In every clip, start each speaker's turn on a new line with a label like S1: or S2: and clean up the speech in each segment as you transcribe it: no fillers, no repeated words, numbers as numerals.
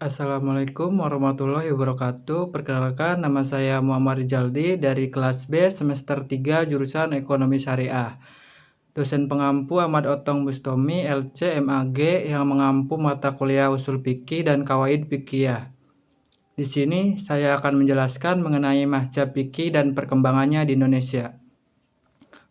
S1: Assalamualaikum warahmatullahi wabarakatuh. Perkenalkan, nama saya Muhammad Rijaldi dari kelas B semester 3 jurusan Ekonomi Syariah. Dosen pengampu Ahmad Otong Bustomi LC MAG yang mengampu mata kuliah Usul Fikih dan Qawaid Fiqhiyah. Di sini saya akan menjelaskan mengenai mazhab fikih dan perkembangannya di Indonesia.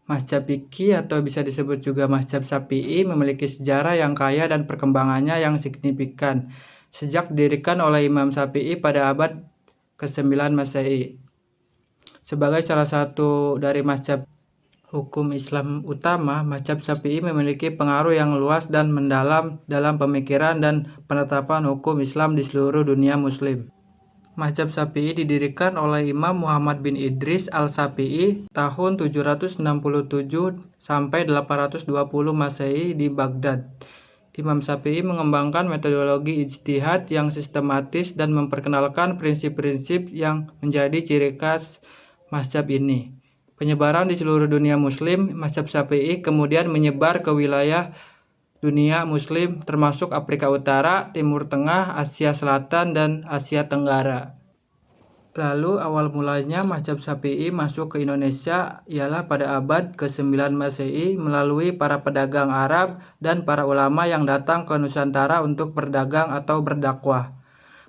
S1: Mazhab fikih atau bisa disebut juga mazhab Syafi'i memiliki sejarah yang kaya dan perkembangannya yang signifikan sejak didirikan oleh Imam Syafi'i pada abad ke-9 Masehi. Sebagai salah satu dari mazhab hukum Islam utama, mazhab Syafi'i memiliki pengaruh yang luas dan mendalam dalam pemikiran dan penetapan hukum Islam di seluruh dunia muslim. Mazhab Syafi'i didirikan oleh Imam Muhammad bin Idris al-Syafi'i tahun 767 sampai 820 Masehi di Baghdad. Imam Syafi'i mengembangkan metodologi ijtihad yang sistematis dan memperkenalkan prinsip-prinsip yang menjadi ciri khas mazhab ini. Penyebaran di seluruh dunia muslim, mazhab Syafi'i kemudian menyebar ke wilayah dunia muslim termasuk Afrika Utara, Timur Tengah, Asia Selatan, dan Asia Tenggara. Lalu awal mulanya mazhab Syafi'i masuk ke Indonesia ialah pada abad ke-9 Masehi melalui para pedagang Arab dan para ulama yang datang ke Nusantara untuk berdagang atau berdakwah.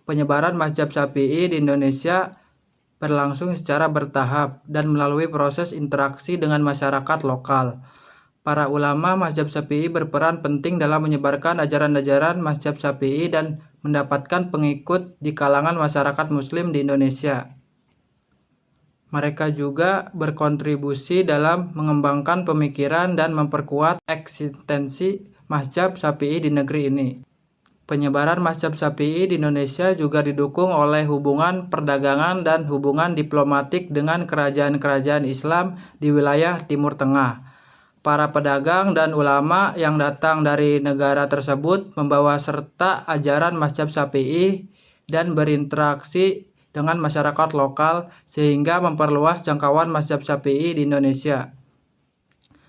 S1: Penyebaran mazhab Syafi'i di Indonesia berlangsung secara bertahap dan melalui proses interaksi dengan masyarakat lokal. Para ulama mazhab Syafi'i berperan penting dalam menyebarkan ajaran-ajaran mazhab Syafi'i dan mendapatkan pengikut di kalangan masyarakat muslim di Indonesia. Mereka juga berkontribusi dalam mengembangkan pemikiran dan memperkuat eksistensi mazhab Syafi'i di negeri ini. Penyebaran mazhab Syafi'i di Indonesia juga didukung oleh hubungan perdagangan dan hubungan diplomatik dengan kerajaan-kerajaan Islam di wilayah Timur Tengah. Para pedagang dan ulama yang datang dari negara tersebut membawa serta ajaran mazhab Syafi'i dan berinteraksi dengan masyarakat lokal sehingga memperluas jangkauan mazhab Syafi'i di Indonesia.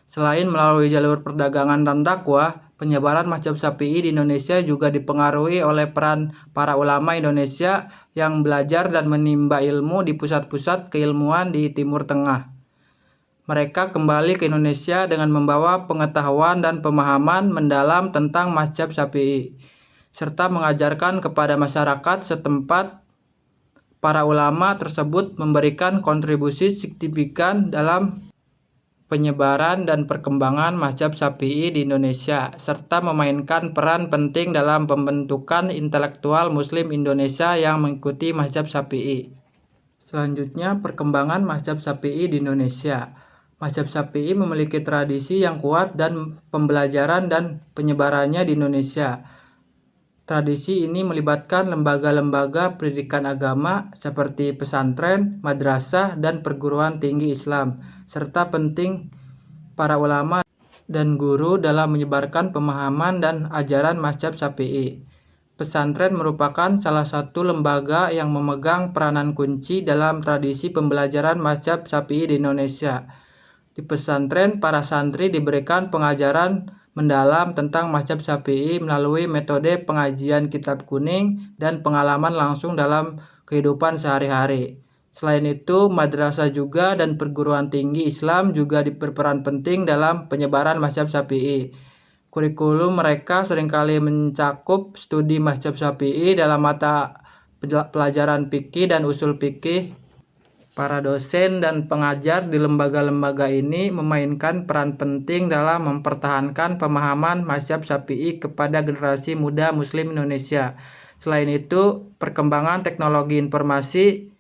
S1: Selain melalui jalur perdagangan dan dakwah, penyebaran mazhab Syafi'i di Indonesia juga dipengaruhi oleh peran para ulama Indonesia yang belajar dan menimba ilmu di pusat-pusat keilmuan di Timur Tengah. Mereka kembali ke Indonesia dengan membawa pengetahuan dan pemahaman mendalam tentang mazhab Syafi'i, serta mengajarkan kepada masyarakat setempat. Para ulama tersebut memberikan kontribusi signifikan dalam penyebaran dan perkembangan mazhab Syafi'i di Indonesia, serta memainkan peran penting dalam pembentukan intelektual Muslim Indonesia yang mengikuti mazhab Syafi'i. Selanjutnya, perkembangan mazhab Syafi'i di Indonesia. Mazhab Syafi'i memiliki tradisi yang kuat dan pembelajaran dan penyebarannya di Indonesia. Tradisi ini melibatkan lembaga-lembaga pendidikan agama seperti pesantren, madrasah, dan perguruan tinggi Islam, serta penting para ulama dan guru dalam menyebarkan pemahaman dan ajaran mazhab Syafi'i. Pesantren merupakan salah satu lembaga yang memegang peranan kunci dalam tradisi pembelajaran mazhab Syafi'i di Indonesia. Di pesantren, para santri diberikan pengajaran mendalam tentang mazhab Syafi'i melalui metode pengajian kitab kuning dan pengalaman langsung dalam kehidupan sehari-hari. Selain itu, madrasah juga dan perguruan tinggi Islam juga berperan penting dalam penyebaran mazhab Syafi'i. Kurikulum mereka seringkali mencakup studi mazhab Syafi'i dalam mata pelajaran fikih dan usul fikih. Para dosen dan pengajar di lembaga-lembaga ini memainkan peran penting dalam mempertahankan pemahaman mazhab Syafi'i kepada generasi muda Muslim Indonesia. Selain itu, perkembangan teknologi informasi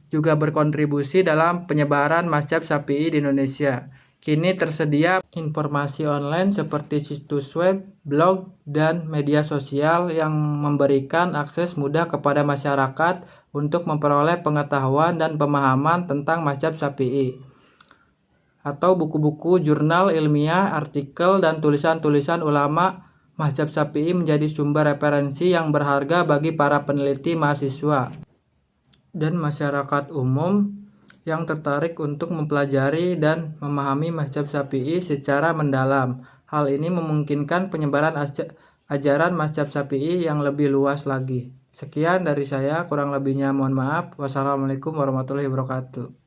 S1: juga berkontribusi dalam penyebaran mazhab Syafi'i di Indonesia. Kini tersedia informasi online seperti situs web, blog, dan media sosial yang memberikan akses mudah kepada masyarakat untuk memperoleh pengetahuan dan pemahaman tentang mazhab Syafi'i. Atau buku-buku, jurnal ilmiah, artikel, dan tulisan-tulisan ulama mazhab Syafi'i menjadi sumber referensi yang berharga bagi para peneliti, mahasiswa, dan masyarakat umum yang tertarik untuk mempelajari dan memahami mazhab Syafi'i secara mendalam. Hal ini memungkinkan penyebaran ajaran mazhab Syafi'i yang lebih luas lagi. Sekian dari saya, kurang lebihnya mohon maaf. Wassalamualaikum warahmatullahi wabarakatuh.